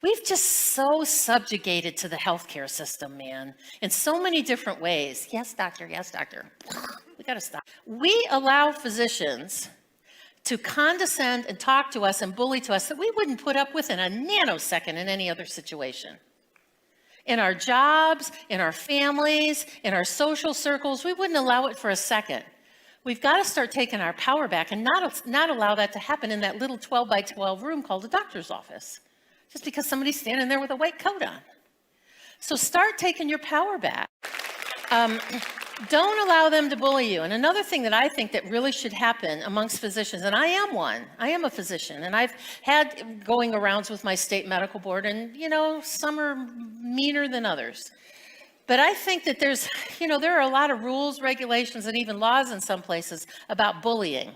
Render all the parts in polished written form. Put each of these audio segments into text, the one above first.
We've just so subjugated to the healthcare system, man, in so many different ways. Yes, doctor, yes, doctor. We got to stop. We allow physicians to condescend and talk to us and bully to us that we wouldn't put up with in a nanosecond in any other situation. In our jobs, in our families, in our social circles, we wouldn't allow it for a second. We've got to start taking our power back and not allow that to happen in that little 12 by 12 room called a doctor's office, just because somebody's standing there with a white coat on. So start taking your power back. Don't allow them to bully you. And another thing that I think that really should happen amongst physicians, and I am one, I am a physician, and I've had going arounds with my state medical board, and some are meaner than others. But I think that there are a lot of rules, regulations, and even laws in some places about bullying. I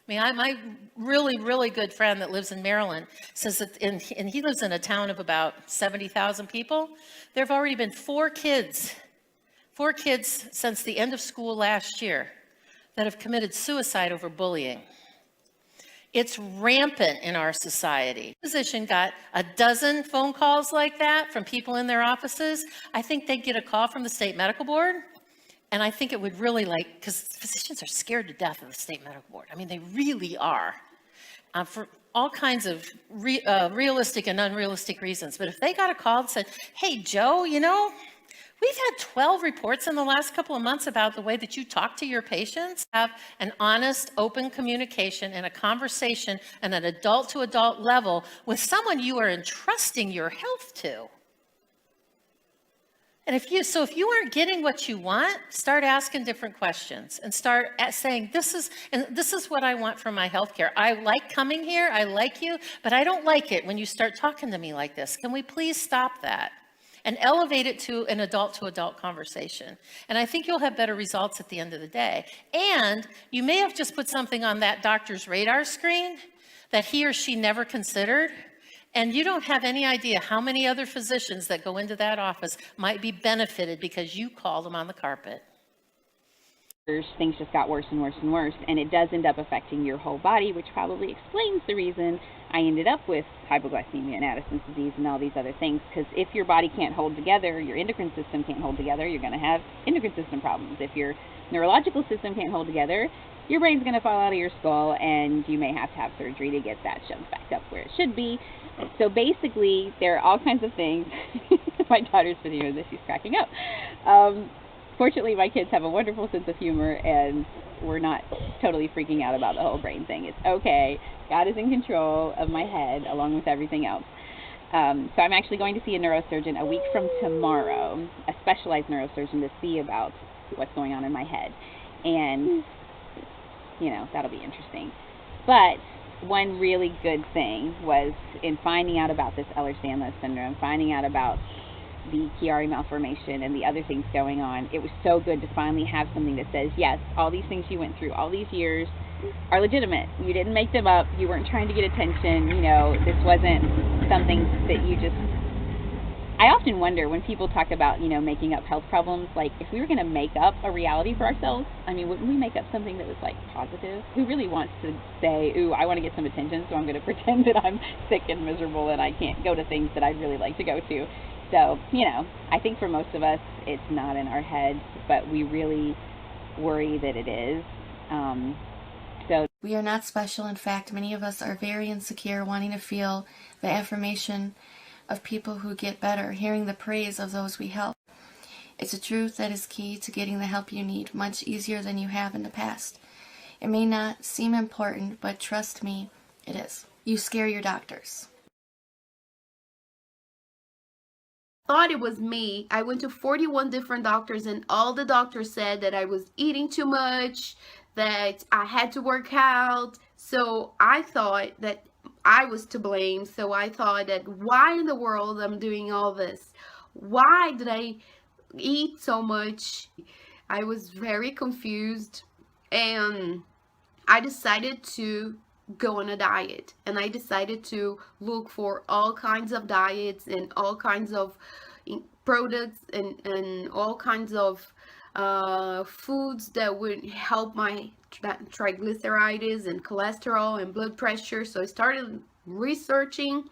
mean, my really, really good friend that lives in Maryland says that, and he lives in a town of about 70,000 people. There have already been four kids since the end of school last year that have committed suicide over bullying. It's rampant in our society. The physician got a dozen phone calls like that from people in their offices. I think they'd get a call from the state medical board. And I think it would really because physicians are scared to death of the state medical board. I mean, they really are, for all kinds of realistic and unrealistic reasons. But if they got a call and said, hey, Joe, we've had 12 reports in the last couple of months about the way that you talk to your patients. Have an honest, open communication and a conversation at an adult-to-adult level with someone you are entrusting your health to. And if you aren't getting what you want, start asking different questions and start saying, this is what I want from my healthcare. I like coming here, I like you, but I don't like it when you start talking to me like this. Can we please stop that? And elevate it to an adult-to-adult conversation. And I think you'll have better results at the end of the day. And you may have just put something on that doctor's radar screen that he or she never considered, and you don't have any idea how many other physicians that go into that office might be benefited because you called them on the carpet. Things just got worse and worse and worse, and it does end up affecting your whole body, which probably explains the reason I ended up with hypoglycemia and Addison's disease and all these other things, because if your body can't hold together, your endocrine system can't hold together, you're going to have endocrine system problems. If your neurological system can't hold together, your brain's going to fall out of your skull, and you may have to have surgery to get that shoved back up where it should be. So basically, there are all kinds of things. My daughter's sitting here and she's cracking up. Fortunately, my kids have a wonderful sense of humor, and we're not totally freaking out about the whole brain thing. It's okay. God is in control of my head, along with everything else. So I'm actually going to see a neurosurgeon a week from tomorrow, a specialized neurosurgeon, to see about what's going on in my head. And, that'll be interesting. But one really good thing was in finding out about this Ehlers-Danlos syndrome, finding out about the Chiari malformation and the other things going on, it was so good to finally have something that says, yes, all these things you went through all these years are legitimate. You didn't make them up. You weren't trying to get attention. This wasn't something that you just... I often wonder when people talk about, making up health problems, like if we were going to make up a reality for ourselves, wouldn't we make up something that was positive? Who really wants to say, ooh, I want to get some attention, so I'm going to pretend that I'm sick and miserable and I can't go to things that I'd really like to go to? So, I think for most of us, it's not in our heads, but we really worry that it is. We are not special. In fact, many of us are very insecure, wanting to feel the affirmation of people who get better, hearing the praise of those we help. It's a truth that is key to getting the help you need much easier than you have in the past. It may not seem important, but trust me, it is. You scare your doctors. Thought it was me. I went to 41 different doctors, and all the doctors said that I was eating too much, that I had to work out. So I thought that I was to blame. So I thought that why in the world I'm doing all this? Why did I eat so much? I was very confused, and I decided to go on a diet, and I decided to look for all kinds of diets and all kinds of products and all kinds of foods that would help my triglycerides and cholesterol and blood pressure. So I started researching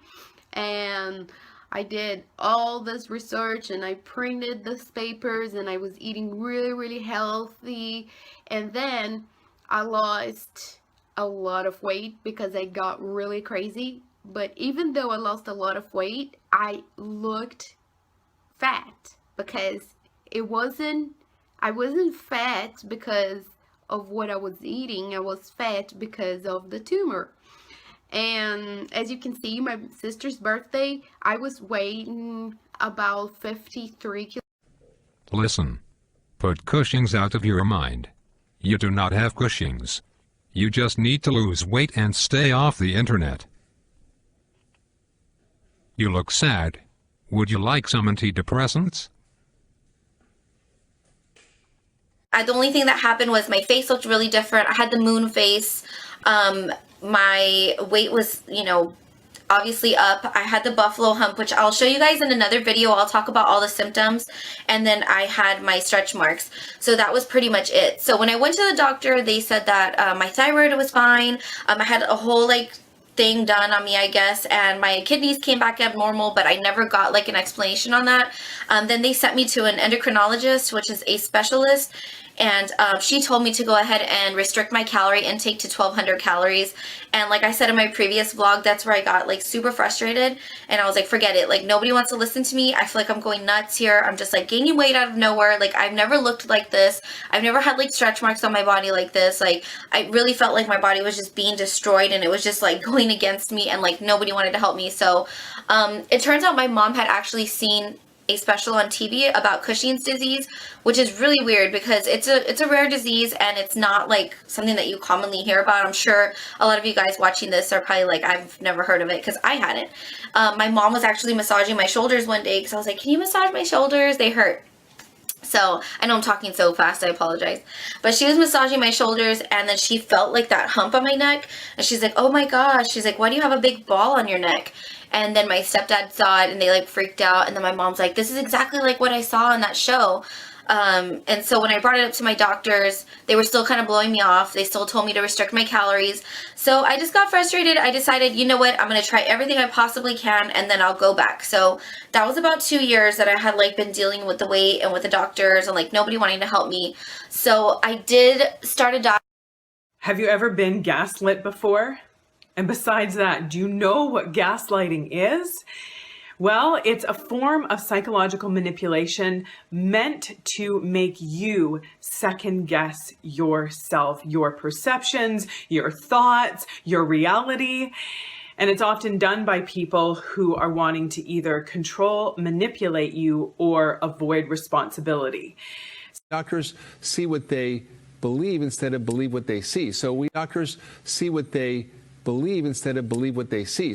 And I did all this research and I printed these papers and I was eating really, really healthy. And then I lost a lot of weight because I got really crazy. But even though I lost a lot of weight, I looked fat because I wasn't fat because of what I was eating. I was fat because of the tumor. And as you can see, my sister's birthday, I was weighing about 53 kilos. Listen. Put Cushing's out of your mind. You do not have Cushing's. You just need to lose weight and stay off the internet. You look sad. Would you like some antidepressants? The only thing that happened was my face looked really different. I had the moon face. My weight was, obviously up. I had the buffalo hump, which I'll show you guys in another video. I'll talk about all the symptoms. And then I had my stretch marks. So that was pretty much it. So when I went to the doctor, they said that my thyroid was fine. I had a whole thing done on me, I guess, and my kidneys came back abnormal, but I never got an explanation on that. Then they sent me to an endocrinologist, which is a specialist, and she told me to go ahead and restrict my calorie intake to 1,200 calories. And like I said in my previous vlog, that's where I got super frustrated, and I was like, forget it, nobody wants to listen to me. I feel like I'm going nuts here. I'm just gaining weight out of nowhere. I've never looked like this. I've never had stretch marks on my body like this. I really felt like my body was just being destroyed, and it was just going against me, and nobody wanted to help me. So it turns out my mom had actually seen a special on TV about Cushing's disease, which is really weird because it's a rare disease and it's not something that you commonly hear about. I'm sure a lot of you guys watching this are probably I've never heard of it, because I hadn't. My mom was actually massaging my shoulders one day because I was like, can you massage my shoulders? They hurt. So I know I'm talking so fast, I apologize. But she was massaging my shoulders, and then she felt that hump on my neck, and she's like, oh my gosh. She's like, why do you have a big ball on your neck? And then my stepdad saw it, and they freaked out. And then my mom's like, this is exactly what I saw on that show. And so when I brought it up to my doctors, they were still kind of blowing me off. They still told me to restrict my calories. So I just got frustrated. I decided, you know what, I'm going to try everything I possibly can, and then I'll go back. So that was about 2 years that I had been dealing with the weight and with the doctors and nobody wanting to help me. So I did start a diet. Have you ever been gaslit before? And besides that, do you know what gaslighting is? Well, it's a form of psychological manipulation meant to make you second guess yourself, your perceptions, your thoughts, your reality. And it's often done by people who are wanting to either control, manipulate you, or avoid responsibility. Doctors see what they believe instead of believe what they see. So doctors see what they believe instead of believe what they see.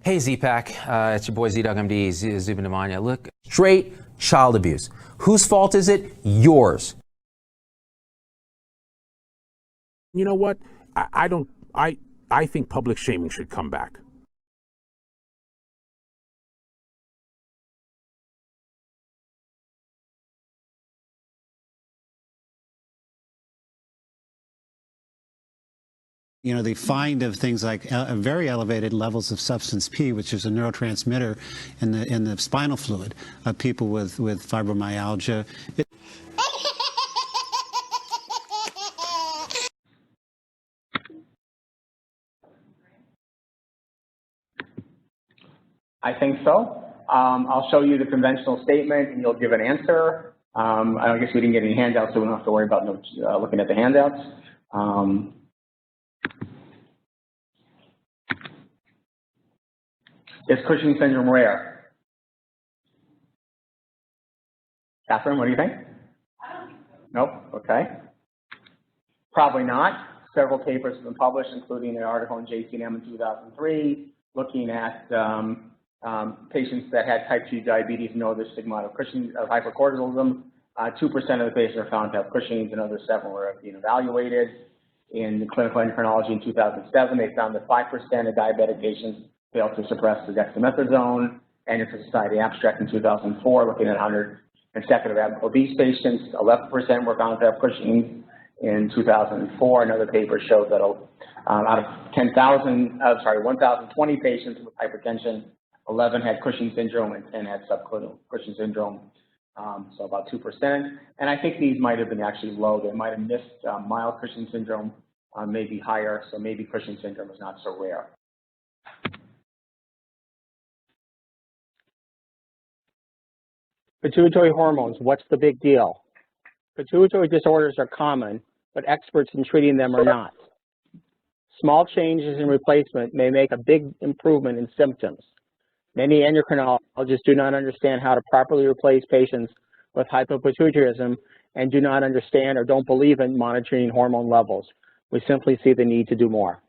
Hey Z-Pack, it's your boy Z-Dog MD, Zubin Damania. Look, straight child abuse. Whose fault is it? Yours. You know what? I think public shaming should come back. They find of things like very elevated levels of substance P, which is a neurotransmitter in the spinal fluid of people with fibromyalgia. I think so. I'll show you the conventional statement, and you'll give an answer. I guess we didn't get any handouts, so we don't have to worry about looking at the handouts. Is Cushing syndrome rare? Catherine, what do you think? Nope, okay. Probably not. Several papers have been published, including an article in JCNM in 2003, looking at patients that had type 2 diabetes and no other stigma of Cushing, of hypercortisolism. 2% of the patients are found to have Cushing's, and other 7 were being evaluated. In clinical endocrinology in 2007, they found that 5% of diabetic patients failed to suppress the dexamethasone. And it's a society abstract in 2004, looking at 100 consecutive obese patients. 11% were found to have Cushing's. In 2004, another paper showed that out of 1,020 patients with hypertension, 11 had Cushing syndrome, and 10 had subclinical Cushing syndrome, so about 2%. And I think these might have been actually low. They might have missed mild Cushing syndrome, maybe higher, so maybe Cushing syndrome is not so rare. Pituitary hormones, what's the big deal? Pituitary disorders are common, but experts in treating them are not. Small changes in replacement may make a big improvement in symptoms. Many endocrinologists do not understand how to properly replace patients with hypopituitarism and do not understand or don't believe in monitoring hormone levels. We simply see the need to do more.